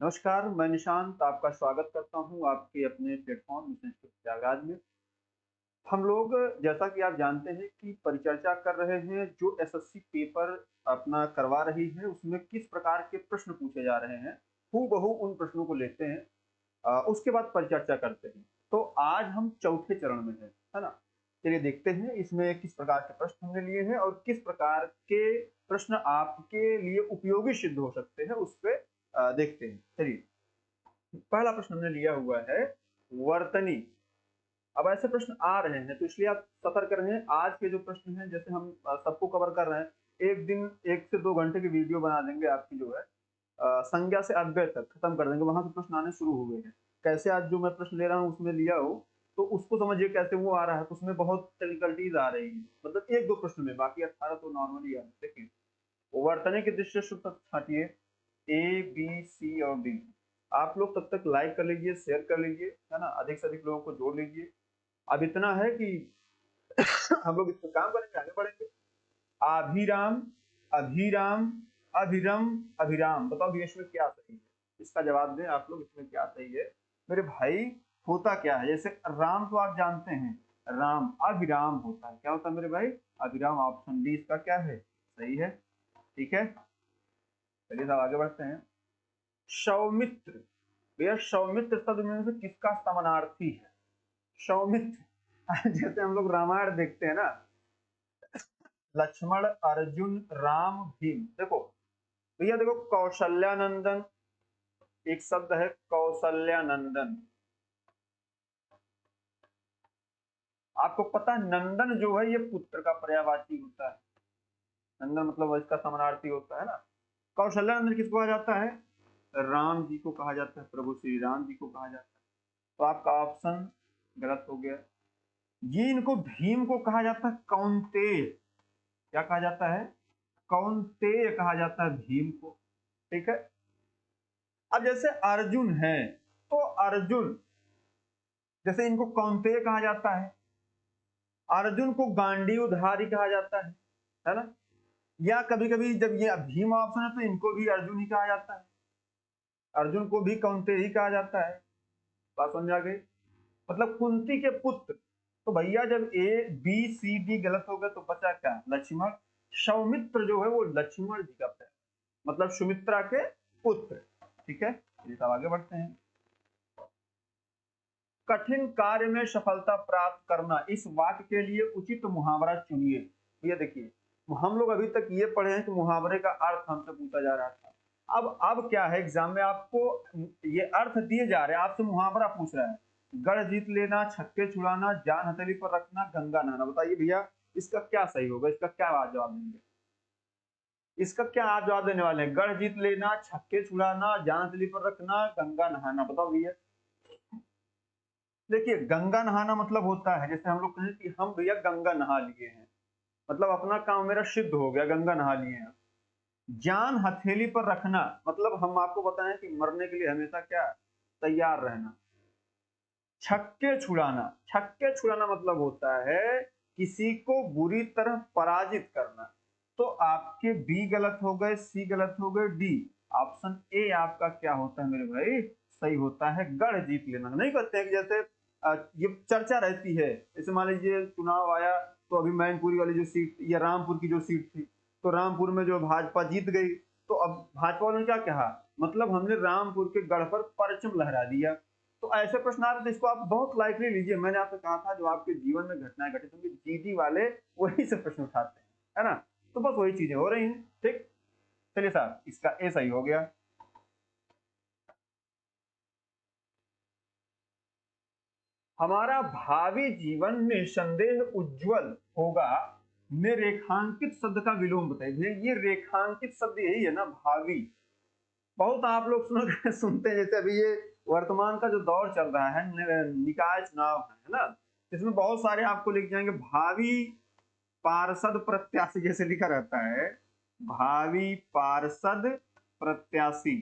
नमस्कार, मैं निशांत आपका स्वागत करता हूँ आपके अपने प्लेटफ़ॉर्म मिशन स्कूल प्रयागराज में। हम लोग जैसा कि आप जानते हैं कि परिचर्चा कर रहे हैं जो एसएससी पेपर अपना करवा रही है, उसमें किस प्रकार के प्रश्न पूछे जा रहे हैं, हूबहू उन प्रश्नों को लेते हैं उसके बाद परिचर्चा करते हैं। तो आज हम चौथे चरण में हैं, है ना? चलिए देखते हैं इसमें किस प्रकार के प्रश्न हमने लिए हैं और किस प्रकार के प्रश्न आपके लिए उपयोगी सिद्ध हो सकते हैं, उस पे देखते हैं। चलिए, पहला प्रश्न हमने लिया हुआ है वर्तनी। अब ऐसे प्रश्न आ रहे हैं तो इसलिए आप सतर्क रहें। आज के जो प्रश्न हैं जैसे हम सबको कवर कर रहे हैं, एक दिन 1 से 2 घंटे की वीडियो बना देंगे आपकी जो है संज्ञा से अव्यय तक खत्म कर देंगे, वहां से प्रश्न आने शुरू हो गए हैं। कैसे आज जो मैं प्रश्न ले रहा हूँ उसमें लिया हो तो उसको समझिए कैसे वो आ रहा है, तो उसमें बहुत डिफिकल्टीज आ रही है, मतलब 1-2 प्रश्न में, बाकी 18 तो नॉर्मली आ रहे हैं। देखिए, वर्तनी के दृष्टि से सूत्र छाटिए ए बी सी और डी। आप लोग तब तक लाइक कर लीजिए, शेयर कर लीजिए, है ना? अधिक से अधिक लोगों को जोड़ लीजिए। अब इतना है कि हम लोग इस पर काम करेंगे, आगे बढ़ेंगे। अभिराम, अभिराम, अभिरम, अभिराम, बताओ भैया इसमें क्या सही है? इसका जवाब दें आप लोग, इसमें क्या सही है मेरे भाई? होता क्या है, जैसे राम तो आप जानते हैं, राम अभिराम होता है, क्या होता है मेरे भाई? अभिराम। ऑप्शन डी इसका क्या है? सही है। ठीक है, चलिए साहब आगे बढ़ते हैं। सौमित्र, भैया सौमित्र शब्द में से किसका समानार्थी है? सौमित्र जैसे हम लोग रामायण देखते हैं ना, लक्ष्मण अर्जुन राम भीम। देखो भैया, देखो कौशल्यानंदन, एक शब्द है कौशल्यानंदन। आपको पता है नंदन जो है ये पुत्र का पर्यायवाची होता है। नंदन मतलब इसका समानार्थी होता है ना। कौशल्यानंदन किसको कहा जाता है? राम जी को कहा जाता है, प्रभु श्री राम जी को कहा जाता है। तो आपका ऑप्शन गलत हो गया। ये इनको भीम को कहा जाता है कौंतेय। क्या कहा जाता है? कौंतेय कहा जाता है भीम को। ठीक है। अब जैसे अर्जुन है तो अर्जुन, जैसे इनको कौंतेय कहा जाता है, अर्जुन को गांडीवधारी कहा जाता है ना? या कभी कभी जब ये भीम ऑप्शन है तो इनको भी अर्जुन ही कहा जाता है, अर्जुन को भी कौंतेय ही कहा जाता है। बात समझ आ गई? मतलब कुंती के पुत्र। तो भैया जब ए बी सी डी गलत हो गए तो बचा क्या? लक्ष्मण। सौमित्र जो है वो लक्ष्मण जी का है, मतलब सुमित्रा के पुत्र। ठीक है, ये सब आगे बढ़ते हैं। कठिन कार्य में सफलता प्राप्त करना, इस वाक्य के लिए उचित मुहावरा चुनिए। ये देखिए, हम लोग अभी तक ये पढ़े हैं कि मुहावरे का अर्थ हमसे पूछा जा रहा था। अब क्या है, एग्जाम में आपको ये अर्थ दिए जा रहे हैं, आपसे मुहावरा पूछ रहा है। गढ़ जीत लेना, छक्के छुड़ाना, जान हथेली पर रखना, गंगा नहाना। बताइए भैया इसका क्या सही होगा, इसका क्या जवाब देंगे? इसका क्या आप जवाब देने वाले हैं? गढ़ जीत लेना, छक्के छुड़ाना, जान हथेली पर रखना, गंगा नहाना। बताओ भैया। देखिए, गंगा नहाना मतलब होता है जैसे हम लोग कहें कि हम भैया गंगा नहा लिए हैं, मतलब अपना काम मेरा सिद्ध हो गया, गंगा नहा लिए हैं। जान हथेली पर रखना मतलब हम आपको बताएं कि मरने के लिए हमेशा क्या, तैयार रहना। छक्के छुड़ाना, छक्के छुड़ाना मतलब होता है किसी को बुरी तरह पराजित करना। तो आपके बी गलत हो गए, सी गलत हो गए, डी। ऑप्शन ए आपका क्या होता है मेरे भाई? सही होता है गढ़ जीत लेना। नहीं कहते हैं कि जैसे ये चर्चा रहती है, जैसे मान लीजिए चुनाव आया तो अभी मैनपुरी वाली जो सीट या रामपुर की जो सीट थी, तो रामपुर में जो भाजपा जीत गई, तो अब भाजपा वालों ने क्या कहा, मतलब हमने रामपुर के गढ़ पर परचम लहरा दिया। तो ऐसे प्रश्न आते, तो इसको आप बहुत लाइटली लीजिए। मैंने आपसे कहा था जो आपके जीवन में घटनाएं घटित होंगी, जीडी वाले वही से प्रश्न उठाते हैं, है ना? तो बस वही चीजें हो रही हैं। ठीक, चलिए साहब इसका ए सही हो गया। हमारा भावी जीवन निसंदेह उज्जवल होगा में रेखांकित शब्द का विलोम बताइए। ये रेखांकित शब्द यही है ना, भावी। बहुत आप लोग सुनते हैं, जैसे अभी ये वर्तमान का जो दौर चल रहा है, निकाय चुनाव है ना, इसमें बहुत सारे आपको लिख जाएंगे भावी पार्षद प्रत्याशी, जैसे लिखा रहता है भावी पार्षद प्रत्याशी,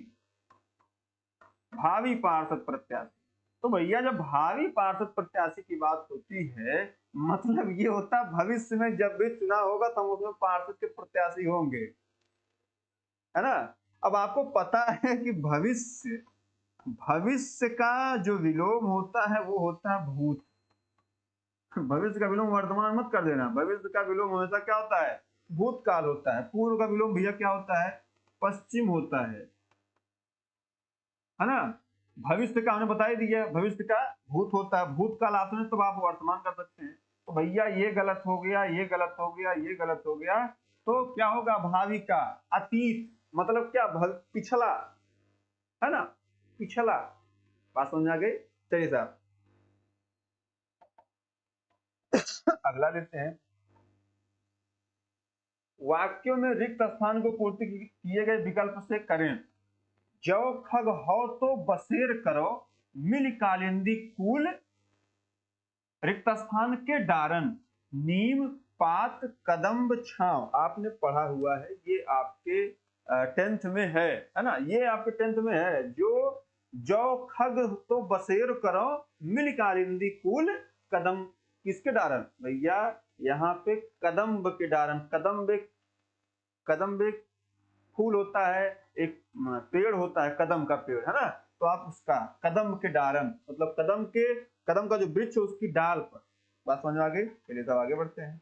भावी पार्षद प्रत्याशी। तो भैया जब भावी पार्षद प्रत्याशी की बात होती है, मतलब ये होता है भविष्य में जब भी चुनाव होगा तो हम उसमें पार्षद के प्रत्याशी होंगे, है ना? अब आपको पता है कि भविष्य, भविष्य का जो विलोम होता है वो होता है भूत। भविष्य का विलोम वर्तमान मत कर देना, भविष्य का विलोम हमेशा क्या होता है, भूतकाल होता है। पूर्व का विलोम भैया क्या होता है, पश्चिम होता है ना। भविष्य का हमने बता ही दिया, भविष्य का भूत होता है, भूतकाल आते हैं तो आप वर्तमान कर सकते हैं। तो भैया ये गलत हो गया, ये गलत हो गया, ये गलत हो गया, तो क्या होगा, भावी का, अतीत मतलब क्या, पिछला, है ना, पिछला। बात समझ आ गई। चलिए साहब अगला लेते हैं। वाक्यों में रिक्त स्थान को पूर्ति किए गए विकल्प से करें। जौ खग हो तो बसेर करो, मिल कालिंदी कूल, रिक्त स्थान के डारन, नीम पात कदम्ब छांव। आपने पढ़ा हुआ है, ये आपके 10th में है ना, ये आपके 10th में है। जो खग तो बसेर करो, मिल कालिंदी कूल, कदम किसके डारन भैया, यहाँ पे कदम्ब के डारन। कदम्ब एक फूल होता है, एक पेड़ होता है, कदम का पेड़, है ना। तो आप उसका कदम के डारन मतलब कदम का जो वृक्ष है उसकी डाल पर। बात समझ में आ गई। चलिए सब आगे बढ़ते हैं।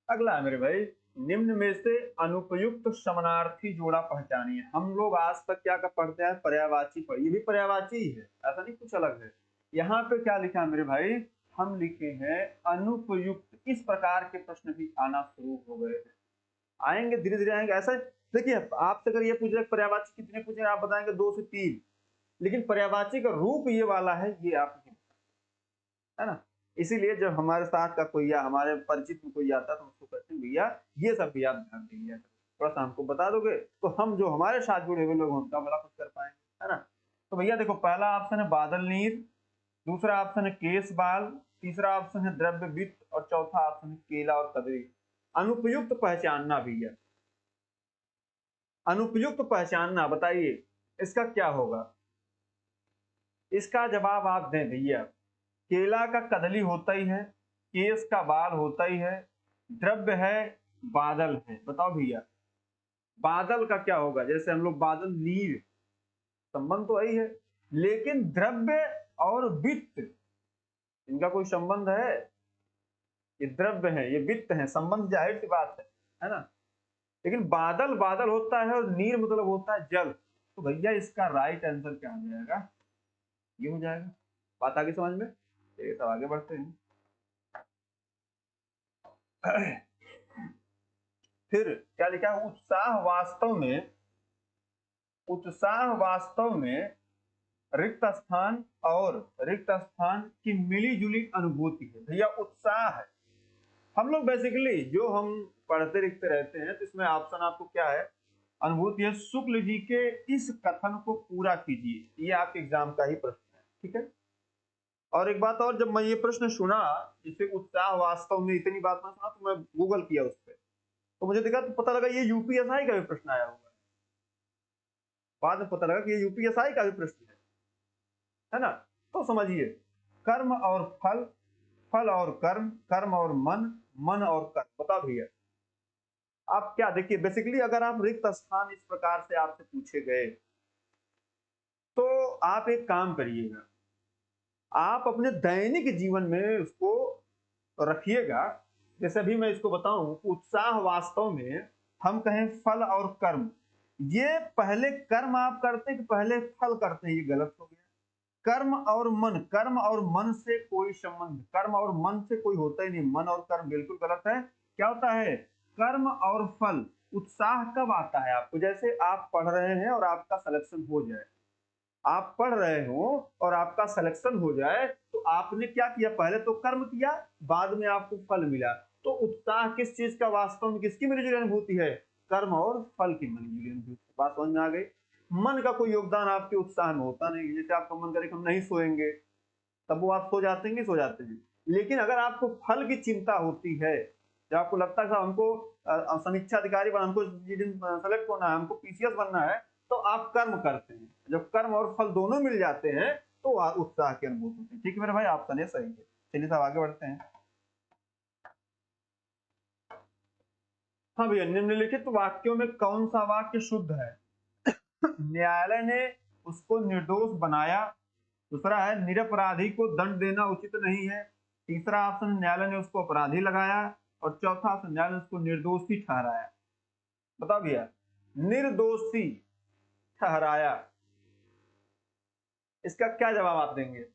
अगला है मेरे भाई, निम्न में से अनुपयुक्त समानार्थी जोड़ा पहचानिए। हम लोग आज तक क्या पढ़ते हैं, पर्यायवाची पर, ये भी पर्यायवाची ही है, ऐसा नहीं कुछ अलग है। यहाँ पे क्या लिखा है मेरे भाई, हम लिखे हैं अनुपयुक्त। इस प्रकार के प्रश्न भी आना शुरू हो गए हैं, आएंगे धीरे धीरे आएंगे। ऐसा देखिए, आपसे अगर ये पूछे पर्यायवाची कितने पूछे, आप बताएंगे 2 से 3, लेकिन पर्यायवाची का रूप ये वाला है, ये आप, है ना। इसीलिए जब हमारे साथ का कोई या हमारे परिचित में कोई आता है तो उसको कहते हैं भैया ये सब भी आप ध्यान दीजिए, थोड़ा सा हमको बता दोगे तो हम जो हमारे साथ जुड़े हुए लोग उनका बड़ा कुछ कर पाएंगे, है ना। तो भैया देखो, पहला ऑप्शन है बादल नीर, दूसरा ऑप्शन है केस बाल, तीसरा ऑप्शन है द्रव्य वित्त और चौथा ऑप्शन है केला और कदरी। अनुपयुक्त पहचानना भैया, अनुपयुक्त पहचानना, बताइए इसका क्या होगा। इसका जवाब आप दें भैया। केला का कदली होता ही है, केस का बाल होता ही है, द्रव्य है, बादल है। बताओ भैया बादल का क्या होगा, जैसे हम लोग बादल नीर, संबंध तो वही है, लेकिन द्रव्य और वित्त इनका कोई संबंध है, ये द्रव्य है, ये वित्त है, संबंध जाहिर सी बात है ना। लेकिन बादल बादल होता है और नीर मतलब होता है जल। तो भैया इसका राइट आंसर क्या हो जाएगा, ये हो जाएगा। बात आगे समझ में, चलिए तो आगे बढ़ते हैं। फिर क्या लिखा है, उत्साह वास्तव में रिक्त स्थान की मिली जुली अनुभूति है। भैया उत्साह है, हम लोग बेसिकली जो हम पढ़ते लिखते रहते हैं तो इसमें ऑप्शन आपको क्या है, अनुभूति है। शुक्ल जी के इस कथन को पूरा कीजिए, ये आपके एग्जाम का ही प्रश्न है, ठीक है। और एक बात और, जब मैं ये प्रश्न सुना, जिसे उत्साह वास्तव में, इतनी बात मैं सुना तो मैं गूगल किया उस पर, तो मुझे देखा तो पता लगा ये यूपीएसआई का भी प्रश्न आया हुआ है। बाद में पता लगा कि ये यूपीएसआई का भी प्रश्न है ना। तो समझिए, कर्म और फल, फल और कर्म, कर्म और मन, मन और कर्म। बताओ भैया आप क्या, देखिए बेसिकली अगर आप रिक्त स्थान इस प्रकार से आपसे पूछे गए तो आप एक काम करिएगा, आप अपने दैनिक जीवन में उसको रखिएगा। जैसे अभी मैं इसको बताऊं, उत्साह वास्तव में हम कहें फल और कर्म, ये पहले कर्म आप करते हैं कि पहले फल करते हैं, ये गलत हो गया। कर्म और मन, कर्म और मन से कोई संबंध, कर्म और मन से कोई होता ही नहीं, मन और कर्म बिल्कुल गलत है। क्या होता है, कर्म और फल। उत्साह कब आता है आपको, जैसे आप पढ़ रहे हैं और आपका सिलेक्शन हो जाए, आप पढ़ रहे हो और आपका सिलेक्शन हो जाए, तो आपने क्या किया, पहले तो कर्म किया, बाद में आपको फल मिला। तो उत्साह किस चीज का, वास्तव में किसकी मिली जुली अनुभूति है, कर्म और फल की मिली जुली अनुभूति। बात समझ में आ गई। मन का कोई योगदान आपके उत्साह में होता नहीं। जैसे आपका मन करे हम नहीं सोएंगे, तब वो आप सो जाते हैं, सो जाते हैं। लेकिन अगर आपको फल की चिंता होती है, जब आपको लगता है हमको समीक्षा अधिकारी बनना, हमको सेलेक्ट होना है, हमको पीसीएस बनना है, तो आप कर्म करते हैं। जब कर्म और फल दोनों मिल जाते हैं तो उत्साह की अनुभूति होती है। ठीक है मेरे भाई, ऑप्शन है सही है। चलिए साहब आगे बढ़ते हैं। हाँ भैया, निम्नलिखित वाक्यों में कौन सा वाक्य शुद्ध है? न्यायालय ने उसको निर्दोष बनाया। दूसरा है निरपराधी को दंड देना उचित नहीं है। तीसरा ऑप्शन, न्यायालय ने उसको अपराधी लगाया। और चौथा ऑप्शन, न्यायालय ने उसको निर्दोषी ठहराया। बताओ भैया, निर्दोषी ठहराया, इसका क्या जवाब आप देंगे?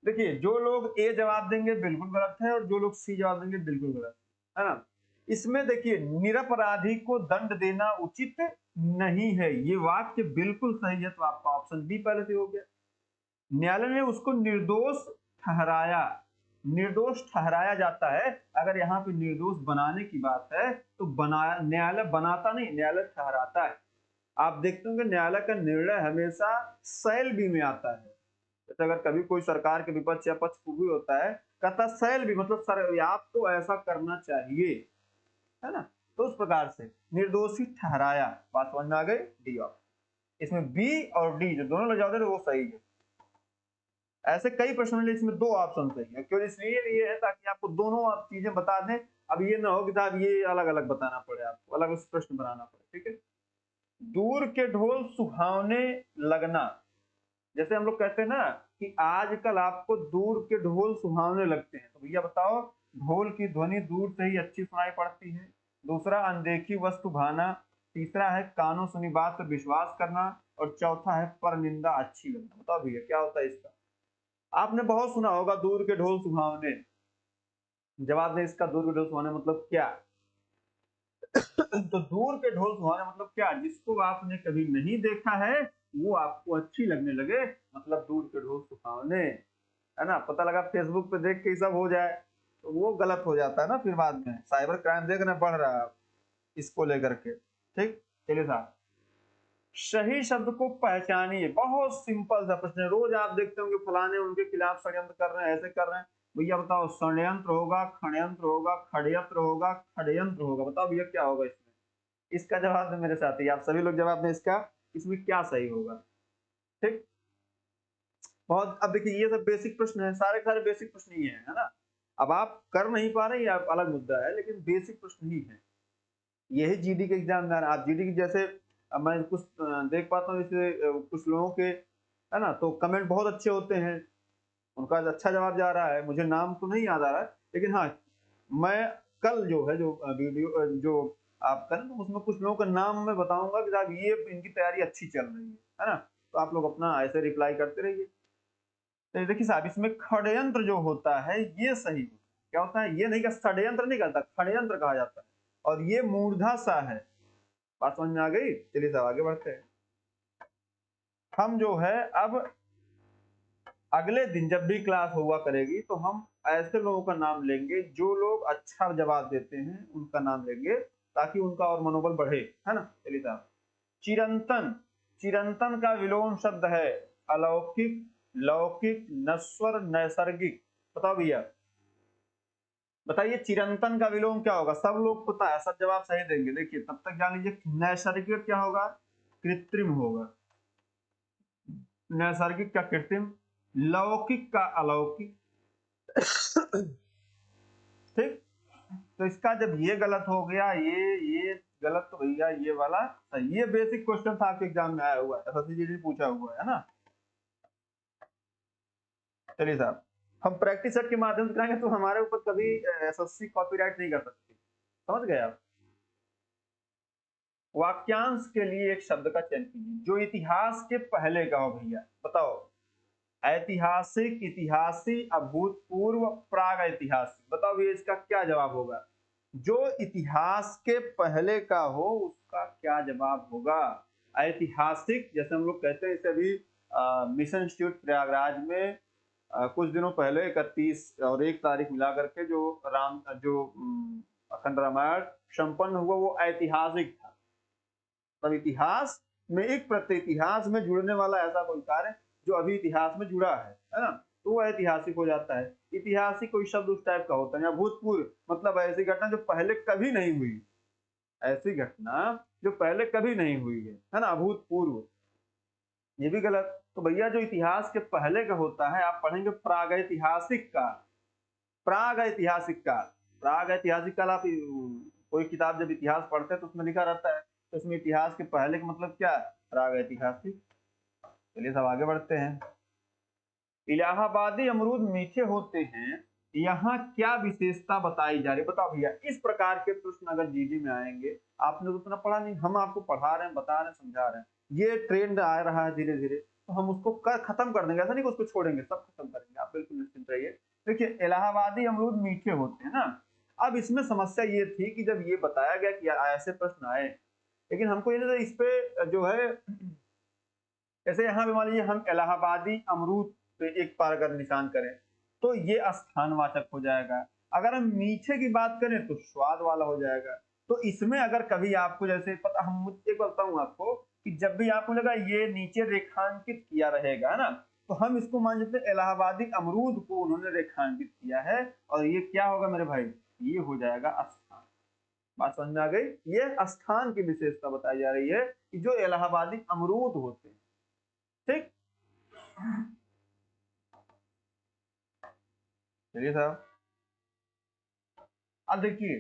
देखिए, जो लोग ए जवाब देंगे बिल्कुल गलत है, और जो लोग सी जवाब देंगे बिल्कुल गलत है ना। इसमें देखिए, निरपराधी को दंड देना उचित नहीं है, ये वाक्य बिल्कुल सही है, तो आपका ऑप्शन बी पहले से हो गया। न्यायालय ने उसको निर्दोष ठहराया। निर्दोष ठहराया जाता है, अगर यहाँ पे निर्दोष बनाने की बात है तो बनाया, न्यायालय बनाता नहीं, न्यायालय ठहराता है। आप देखते होंगे न्यायालय का निर्णय हमेशा सैल बी में आता है। जैसे अगर कभी कोई सरकार के विपक्ष या पक्ष भी होता है, कहता सैल बी, मतलब सर आपको ऐसा करना चाहिए, है ना। तो उस प्रकार से निर्दोषी ठहराया, बात समझ में आ गई। डी ऑप्शन, इसमें बी और डी जो दोनों लग जाते हैं वो सही है। ऐसे कई प्रश्न में इसमें दो ऑप्शन सही है, क्यों? इसलिए ये है ताकि आपको दोनों आप चीजें बता दें। अब ये ना हो कि साहब ये अलग अलग बताना पड़े, आपको अलग प्रश्न बनाना पड़े, ठीक है। दूर के ढोल सुहावने लगना, जैसे हम लोग कहते हैं ना कि आजकल आपको दूर के ढोल सुहावने लगते हैं, तो भैया बताओ, ढोल की ध्वनि दूर से ही अच्छी सुनाई पड़ती है। दूसरा, अनदेखी वस्तु भाना। तीसरा है कानों सुनी बात पर विश्वास करना। और चौथा है पर निंदा अच्छी लगना। बताओ भैया क्या होता है इसका? आपने बहुत सुना होगा दूर के ढोल सुहावने। जवाब दें इसका, दूर के ढोल सुहावने मतलब क्या? तो दूर के ढोल सुहावने मतलब क्या? जिसको आपने कभी नहीं देखा है वो आपको अच्छी लगने लगे, मतलब दूर के ढोल सुहावने, है ना। पता लगा फेसबुक पे देख के सब हो जाए तो वो गलत हो जाता है ना, फिर बाद में साइबर क्राइम देखना बढ़ रहा है इसको लेकर के, ठीक। चलिए साहब, सही शब्द को पहचानिए। बहुत सिंपल सा प्रश्न है, रोज आप देखते होंगे फलाने उनके खिलाफ षड्यंत्र कर रहे हैं, ऐसे कर रहे हैं। भैया बताओ, षड्यंत्र होगा, खड़यंत्र होगा, खड़यंत्र होगा, खड़यंत्र होगा? बताओ भैया क्या होगा इसमें? इसका जवाब दें मेरे साथी, आप सभी लोग जवाब दें इसका, इसमें क्या सही होगा, ठीक। बहुत, अब देखिए ये सब बेसिक प्रश्न है, सारे सारे बेसिक प्रश्न ही है ना। अब आप कर नहीं पा रहे, ये अलग मुद्दा है, लेकिन बेसिक प्रश्न ही है। यही जीडी के एग्जाम में, आप जीडी की जैसे मैं कुछ देख पाता हूँ, जैसे कुछ लोगों के, है ना, तो कमेंट बहुत अच्छे होते हैं, उनका अच्छा जवाब जा रहा है। मुझे नाम तो नहीं याद आ रहा है, लेकिन हाँ, मैं कल जो है जो वीडियो जो आप करें तो उसमें कुछ लोगों का नाम मैं बताऊंगा कि साहब ये इनकी तैयारी अच्छी चल रही है ना। तो आप लोग अपना ऐसे रिप्लाई करते रहिए। तो देखिए साहब, इसमें षड्यंत्र जो होता है ये सही होता है। क्या होता है? ये नहीं कि षड्यंत्र नहीं करता, षड्यंत्र कहा जाता है, और ये मूर्धा सा है। बात समझ में आ गई? चलिए साहब आगे बढ़ते हैं। हम जो है अब अगले दिन जब भी क्लास हुआ करेगी तो हम ऐसे लोगों का नाम लेंगे जो लोग अच्छा जवाब देते हैं, उनका नाम लेंगे ताकि उनका और मनोबल बढ़े, है ना। चलिए साहब, चिरंतन। चिरंतन का विलोम शब्द है अलौकिक, लौकिक, नश्वर, नैसर्गिक। बताओ भैया, बताइए चिरंतन का विलोम क्या होगा? सब लोग पता है, सब जवाब सही देंगे। देखिए तब तक जान लीजिए, नैसर्गिक क्या होगा? कृत्रिम होगा। नैसर्गिक का कृत्रिम, लौकिक का अलौकिक, ठीक। तो इसका जब ये गलत हो गया, ये गलत, तो भैया ये वाला सही। ये बेसिक क्वेश्चन था आपके एग्जाम में आया हुआ है, एसएससी पूछा हुआ है ना। चलिए साहब, हम प्रैक्टिस सेट के माध्यम से करेंगे तो हमारे ऊपर कभी एसएससी कॉपीराइट नहीं कर सकती, समझ गए आप। वाक्यांश के लिए एक शब्द का चयन कीजिए जो इतिहास के पहले का हो। भैया बताओ, ऐतिहासिक, इतिहासी, अभूतपूर्व, प्राग ऐतिहासिक। बताओ भैया इसका क्या जवाब होगा? जो इतिहास के पहले का हो उसका क्या जवाब होगा? ऐतिहासिक, जैसे हम लोग कहते हैं, इसे अभी मिशन इंस्टीट्यूट प्रयागराज में कुछ दिनों पहले 31 और 1 तारीख मिला करके जो अखंड रामायण संपन्न हुआ वो ऐतिहासिक था। तब इतिहास में एक प्रत्यय, इतिहास में जुड़ने वाला ऐसा कोई कार्य जो अभी इतिहास में जुड़ा है ना, तो वो ऐतिहासिक हो जाता है। इतिहासिक कोई शब्द उस टाइप का होता है। या भूतपूर्व मतलब ऐसी घटना जो पहले कभी नहीं हुई, ऐसी घटना जो पहले कभी नहीं हुई है ना, अभूतपूर्व। ये भी गलत। तो भैया जो इतिहास के पहले का होता है, आप पढ़ेंगे प्रागैतिहासिक काल। प्रागैतिहासिक काल, प्रागैतिहासिक काल आप कोई किताब जब इतिहास पढ़ते हैं तो उसमें लिखा रहता है, तो इसमें इतिहास के पहले का मतलब क्या है, राग ऐतिहासिक। चलिए सब आगे बढ़ते हैं। इलाहाबादी अमरूद मीठे होते हैं, यहाँ क्या विशेषता बताई जा रही है, बताओ भैया। इस प्रकार के प्रश्न अगर जीडी में आएंगे, आपने तो उतना पढ़ा नहीं, हम आपको पढ़ा रहे हैं, बता रहे हैं, समझा रहे हैं, ये ट्रेंड आ रहा है धीरे धीरे, तो हम उसको खत्म कर देंगे, ऐसा नहीं कि उसको छोड़ेंगे, सब खत्म करेंगे, आप बिल्कुल निश्चिंत रहिए। देखिए इलाहाबादी अमरूद मीठे होते हैं ना। अब इसमें समस्या ये थी कि जब ये बताया गया कि ऐसे प्रश्न आए, लेकिन हमको ये इस पे जो है, जैसे यहाँ पे मान लीजिए हम इलाहाबादी अमरूद पे एक बार अगर निशान करें तो ये स्थानवाचक हो जाएगा। अगर हम मीठे की बात करें तो स्वाद वाला हो जाएगा। तो इसमें अगर कभी आपको जैसे पता, हम एक बताऊं आपको कि जब भी आपको लगा ये नीचे रेखांकित किया रहेगा ना, तो हम इसको मान लेते हैं इलाहाबादी अमरूद को उन्होंने रेखांकित किया है, और ये क्या होगा मेरे भाई, ये हो जाएगा स्थान। बात समझ में आ गई। ये स्थान की विशेषता बताई जा रही है कि जो इलाहाबादी अमरूद होते हैं, ठीक। चलिए साहब, अब देखिए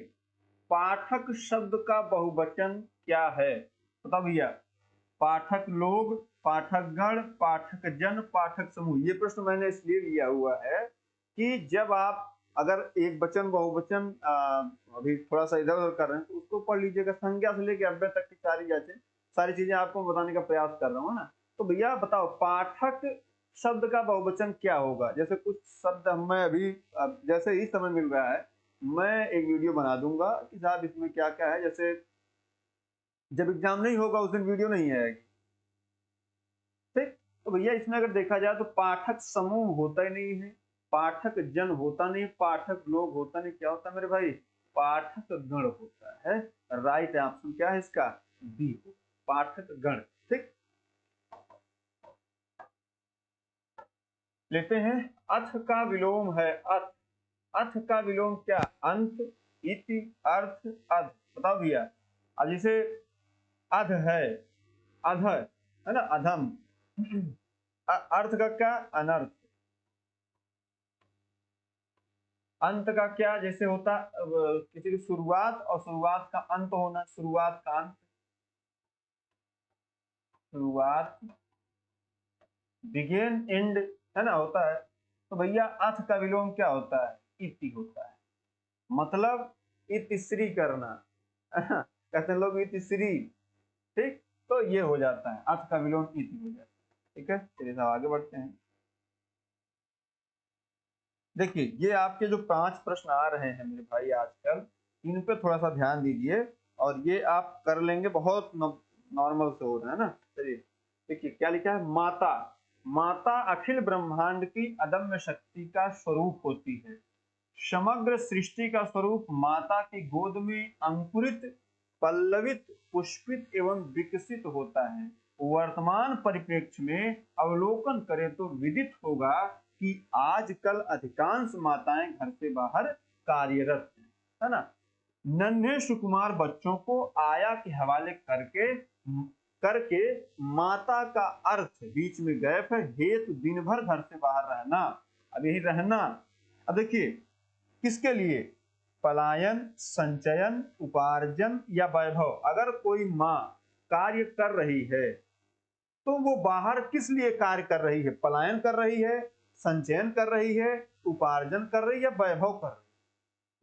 पाठक शब्द का बहुवचन क्या है, बताओ भैया। पाठक लोग, पाठक गण, पाठक जन, पाठक समूह। ये प्रश्न मैंने इसलिए लिया हुआ है कि जब आप अगर एक वचन बहुवचन अभी थोड़ा सा इधर उधर कर रहे हैं तो उसको पढ़ लीजिएगा, संज्ञा से लेकर अव्यय तक की सारी चीजें आपको बताने का प्रयास कर रहा हूँ ना। तो भैया बताओ पाठक शब्द का बहुवचन क्या होगा। जैसे कुछ शब्द मैं अभी जैसे ही समय मिल रहा है मैं एक वीडियो बना दूंगा कि साहब इसमें क्या क्या है, जैसे जब एग्जाम नहीं होगा उस दिन वीडियो नहीं आएगी, ठीक। तो भैया इसमें अगर देखा जाए तो पाठक समूह होता ही नहीं है, पाठक जन होता नहीं, पाठक लोग होता नहीं, क्या होता है मेरे भाई, पाठक गण होता है। राइट ऑप्शन क्या है इसका, बी, पाठक गण, ठीक। लेते हैं, अथ का विलोम है, अथ। अथ का विलोम क्या, अंत, इति, अर्थ, अध। बताओ भैया। अब जैसे अध है, अध है ना, अधम। अर्थ का क्या, अनर्थ। अंत का क्या, जैसे होता किसी की शुरुआत और शुरुआत का अंत होना, शुरुआत का अंत, शुरुआत, बिगिन एंड, है ना, होता है। तो भैया अथ का विलोम क्या होता है, इति होता है। मतलब इतिश्री करना, कहते हैं लोग इतिश्री, ठीक। तो ये हो जाता है, अथ का विलोम इति हो जाता है, ठीक है। चलिए साहब आगे बढ़ते हैं। देखिए ये आपके जो 5 प्रश्न आ रहे हैं मेरे भाई आजकल, इन पे थोड़ा सा ध्यान दीजिए, और ये आप कर लेंगे, बहुत नॉर्मल से हो रहा है ना। चलिए देखिए क्या लिखा है, माता। माता अखिल ब्रह्मांड की अदम्य शक्ति का स्वरूप होती है। समग्र सृष्टि का स्वरूप माता की गोद में अंकुरित, पल्लवित, पुष्पित एवं विकसित होता है। वर्तमान परिप्रेक्ष्य में अवलोकन करें तो विदित होगा कि आजकल अधिकांश माताएं घर से बाहर कार्यरत हैं, है ना। नन्हे सुकुमार बच्चों को आया के हवाले करके करके माता का अर्थ बीच में गैप है, हेतु दिन भर घर से बाहर रहना। अब यही रहना, अब देखिए किसके लिए, पलायन, संचयन, उपार्जन या वैभव। अगर कोई माँ कार्य कर रही है तो वो बाहर किस लिए कार्य कर रही है, पलायन कर रही है, संचयन कर रही है, उपार्जन कर रही है, वैभव कर रही है।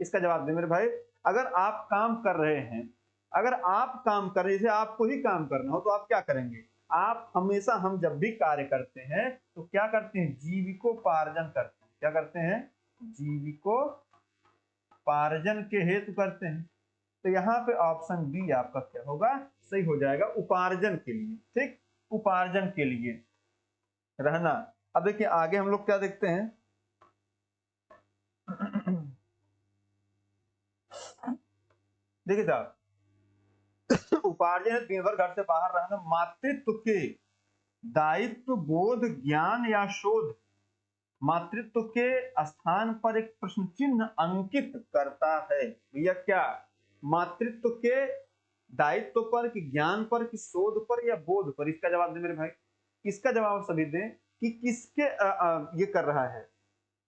इसका जवाब दे मेरे भाई। अगर आप काम कर रहे हैं, अगर आप काम कर रहे हैं, आपको ही काम करना हो तो आप क्या करेंगे, आप हमेशा, हम जब भी कार्य करते हैं तो क्या करते हैं, जीविकोपार्जन करते हैं। क्या करते हैं, जीविकोपार्जन के हेतु करते हैं। तो यहाँ पे ऑप्शन बी आपका क्या होगा, सही हो जाएगा, उपार्जन के लिए, ठीक। उपार्जन के लिए रहना। अब देखिए आगे हम लोग क्या देखते हैं, देखिए साहब, उपार्जन दिन भर घर से बाहर रहना, मातृत्व के दायित्व, बोध, ज्ञान या शोध, मातृत्व के स्थान पर एक प्रश्न चिन्ह अंकित करता है। भैया क्या, मातृत्व के दायित्व पर कि ज्ञान पर कि शोध पर या बोध पर, इसका जवाब दे मेरे भाई। इसका जवाब सभी दें कि किसके ये कर रहा है।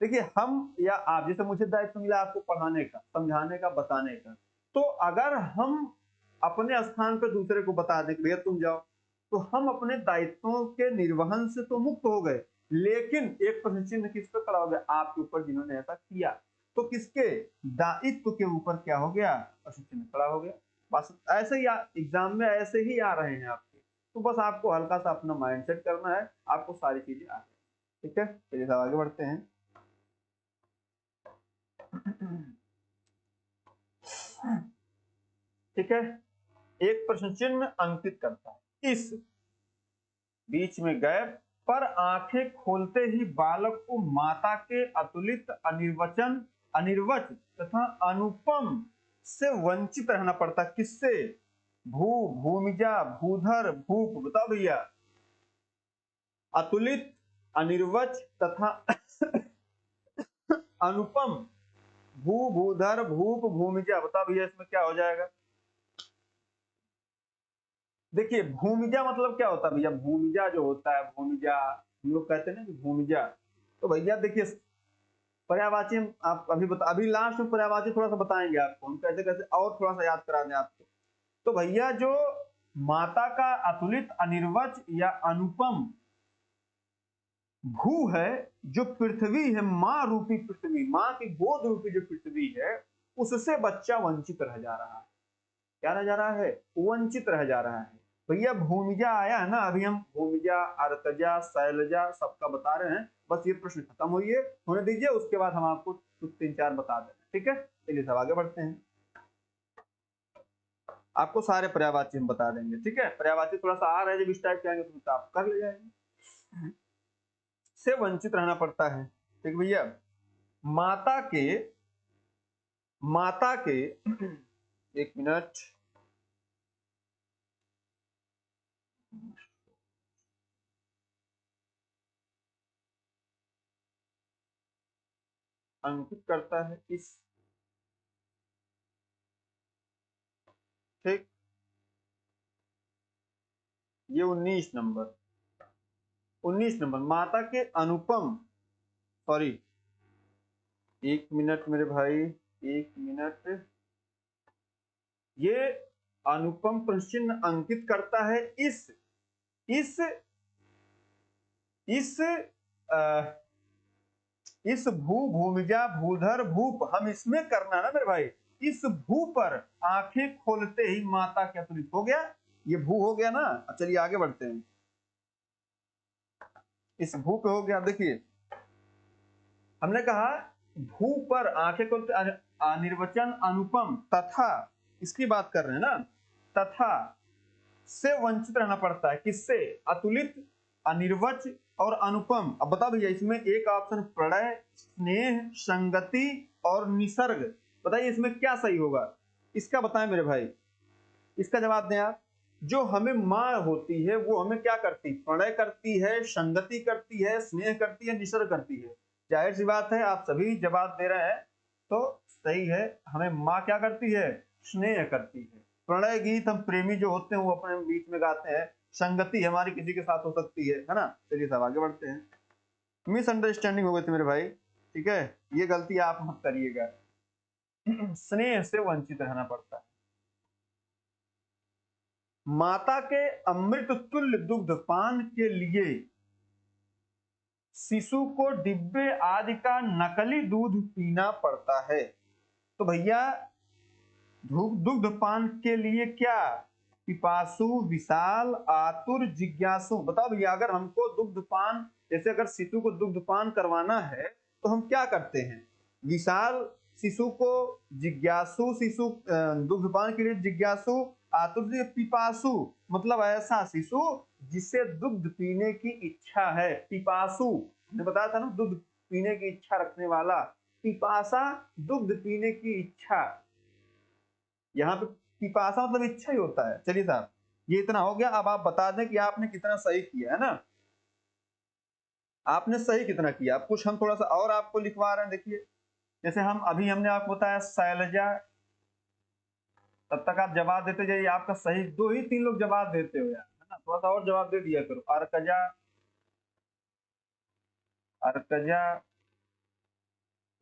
देखिए हम या आप, जैसे मुझे दायित्व मिला आपको पढ़ाने का, समझाने का, बताने का, तो अगर हम अपने स्थान पर दूसरे को बता दें कि भैया तुम जाओ, तो हम अपने दायित्वों के निर्वहन से तो मुक्त हो गए, लेकिन एक प्रश्न चिन्ह किस पर खड़ा हो गया? आपके ऊपर, जिन्होंने ऐसा किया। तो किसके दायित्व के ऊपर क्या हो गया? प्रश्न चिन्ह खड़ा हो गया। बस ऐसे ही एग्जाम में ऐसे ही आ रहे हैं आपके, तो बस आपको हल्का सा अपना माइंडसेट करना है, आपको सारी चीजें आ रही। ठीक है, चलिए साहब आगे बढ़ते हैं। ठीक है, एक प्रश्न चिन्ह अंकित करता है। इस बीच में गैप पर आंखें खोलते ही बालक को माता के अतुलित, अनिर्वच तथा अनुपम से वंचित रहना पड़ता। किससे? भू, भूमिजा, भूधर, भूप। बताओ भैया, अतुलित, अनिर्वच तथा अनुपम, भू, भूधर, भूप, भूमिजा। बताओ भैया इसमें क्या हो जाएगा? देखिए, भूमिजा मतलब क्या होता है भैया? भूमिजा जो होता है, भूमिजा हम लोग कहते हैं ना कि भूमिजा, तो भैया देखिए पर्यायवाची हम आप अभी लास्ट में पर्यायवाची थोड़ा सा बताएंगे आपको, हम कैसे कैसे और थोड़ा सा याद करा दें आपको। तो भैया जो माता का अतुलित, अनिर्वच या अनुपम भू है, जो पृथ्वी है, माँ रूपी पृथ्वी, माँ की गोद रूपी जो पृथ्वी है, उससे बच्चा वंचित रह जा रहा है। क्या रह जा रहा है? वंचित रह जा रहा है। भैया भूमिजा आया है ना, अभी हम भूमिजा, अर्कजा, शैलजा सबका बता रहे हैं। बस ये प्रश्न खत्म होने दीजिए, उसके बाद हम आपको कुछ 3-4 बता दें। ठीक है, चलिए सब आगे बढ़ते हैं। आपको सारे पर्यायवाची हम बता देंगे। ठीक है, पर्यायवाची थोड़ा सा आ रहे हैं, जब इस टाइप के आएंगे तो आप कर ले जाएंगे। से वंचित रहना पड़ता है। ठीक भैया, माता के एक मिनट, अंकित करता है इस, ठीक, ये 19 नंबर माता के अनुपम, सॉरी एक मिनट मेरे भाई, एक मिनट, ये अनुपम प्रश्न अंकित करता है इस इस इस इस भू, भूमिजा, भूधर, भूप, हम इसमें करना है ना मेरे भाई। इस भू पर आंखें खोलते ही माता के अतुलित हो गया, ये भू हो गया ना। चलिए आगे बढ़ते हैं, इस भू पे हो गया। देखिए हमने कहा भू पर आंखें खोलते, अनिर्वचन, अनुपम तथा, इसकी बात कर रहे हैं ना, तथा से वंचित रहना पड़ता है। किससे? अतुलित, अनिर्वच और अनुपम। अब बता भैया, इसमें एक ऑप्शन प्रणय, स्नेह, संगति और निसर्ग। बताइए इसमें क्या सही होगा? इसका बताएं मेरे भाई, इसका जवाब दें आप। जो हमें माँ होती है वो हमें क्या करती? प्रणय करती है, संगति करती है, स्नेह करती है, निसर्ग करती है। जाहिर सी बात है, आप सभी जवाब दे रहे हैं तो सही है। हमें माँ क्या करती है? स्नेह करती है। प्रणय गीत हम प्रेमी जो होते हैं वो अपने बीच में गाते हैं। संगति हमारी किसी के साथ हो सकती है ना। चलिए सब आगे बढ़ते हैं। मिसअंडरस्टैंडिंग हो गई थी मेरे भाई, ठीक है, ये गलती आप मत करिएगा। स्नेह से वंचित रहना पड़ता है। माता के अमृत तुल्य दुग्ध पान के लिए शिशु को डिब्बे आदि का नकली दूध पीना पड़ता है। तो भैया दुग्ध पान के लिए क्या? पिपासु, विशाल, आतुर, जिज्ञासु। बताओ भैया, अगर हमको दुग्ध पान, जैसे अगर शिशु को दुग्ध पान करवाना है तो हम क्या करते हैं? विशाल शिशु को, जिज्ञासु शिशु, दुग्ध पान के लिए जिज्ञासु, आतुर से पिपासु, मतलब ऐसा शिशु जिसे दुग्ध पीने की इच्छा है। पिपासु ने बताया था ना, दुग्ध पीने की इच्छा रखने वाला। पिपासा, दुग्ध पीने की इच्छा। यहाँ पे पिपासा मतलब इच्छा ही होता है। चलिए साहब, ये इतना हो गया। अब आप बता दें कि आपने कितना सही किया है ना, आपने सही कितना किया। अब कुछ हम थोड़ा सा और आपको लिखवा रहे हैं। देखिए जैसे हमने आपको बताया शैलजा, तब तक आप जवाब देते जाइए। आपका सही 2 ही 3 लोग जवाब देते हो यार, है ना, थोड़ा सा और जवाब दे दिया करो। अर्कजा, अर्कजा,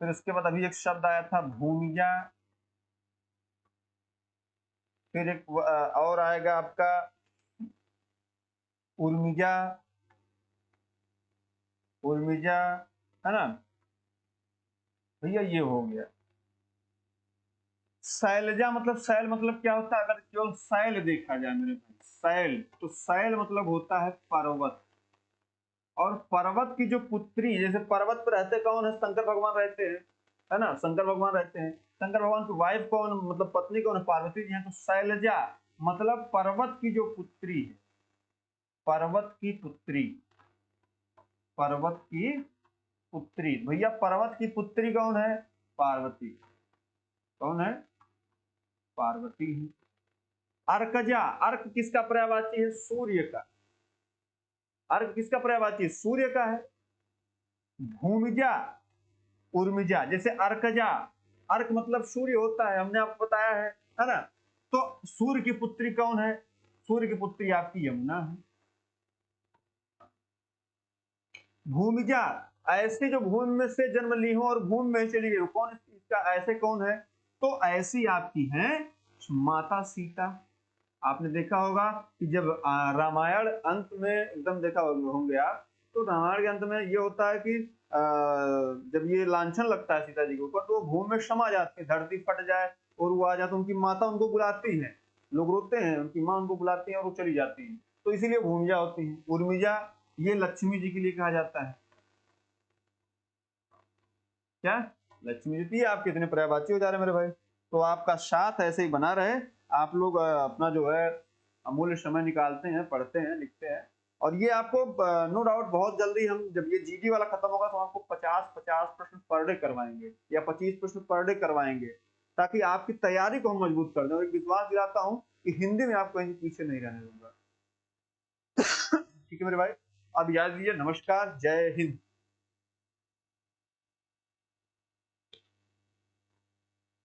फिर उसके बाद अभी एक शब्द आया था भूमिजा, फिर एक और आएगा आपका उर्मिजा, उर्मिजा, है ना भैया, ये हो गया। शैलजा मतलब, शैल मतलब क्या होता है? अगर केवल शैल देखा जाए मेरे भाई, शैल, तो शैल मतलब होता है पर्वत। और पर्वत की जो पुत्री, जैसे पर्वत पर रहते कौन है? शंकर भगवान रहते हैं, है ना, शंकर भगवान रहते हैं। शंकर भगवान की वाइफ कौन, मतलब पत्नी कौन है? पार्वती जी हैं। तो शैलजा मतलब पर्वत की जो पुत्री है, पर्वत की पुत्री, पर्वत की पुत्री। भैया पर्वत की पुत्री कौन है? पार्वती। कौन है? पार्वती है। अर्कजा, अर्क किसका पर्यायवाची है? सूर्य का। अर्क किसका पर्यायवाची है? सूर्य का है। भूमिजा, उर्मिजा, जैसे अर्कजा, अर्क मतलब सूर्य होता है, हमने आपको बताया है ना। तो सूर्य की पुत्री कौन है? सूर्य की पुत्री आपकी यमुना है। भूमिजा, ऐसी जो भूमि में से जन्म ली हो और भूमि में चली गई, कौन इसका ऐसे कौन है? तो ऐसी आपकी है माता सीता। आपने देखा होगा कि जब रामायण अंत में एकदम देखा होंगे आप, तो रामायण के अंत में ये होता है कि जब ये लांछन लगता है सीता जी के ऊपर, तो वो भूमि में समा जाती है, धरती फट जाए और वो आ जाए, तो उनकी माता उनको बुलाती है, लोग रोते हैं, उनकी माँ उनको बुलाती है और वो चली जाती है, तो इसीलिए भूमिजा होती है। उर्मिजा ये लक्ष्मी जी के लिए कहा जाता है। क्या? लक्ष्मी जी थी। आप कितने पर्यायवाची हो जा रहे हैं मेरे भाई। तो आपका साथ ऐसे ही बना रहे। आप लोग अपना जो है अमूल्य समय निकालते हैं, पढ़ते हैं, लिखते हैं। और ये आपको नो डाउट बहुत जल्दी, हम जब ये जीडी वाला खत्म होगा तो आपको 50-50 प्रश्न पर डे करवाएंगे या 25 प्रश्न पर डे करवाएंगे, ताकि आपकी तैयारी को हम मजबूत कर दें। और एक विश्वास दिलाता हूँ कि हिंदी में आपको कहीं पीछे नहीं रहने दूंगा। ठीक है मेरे भाई, अब याद लीजिए, नमस्कार, जय हिंद।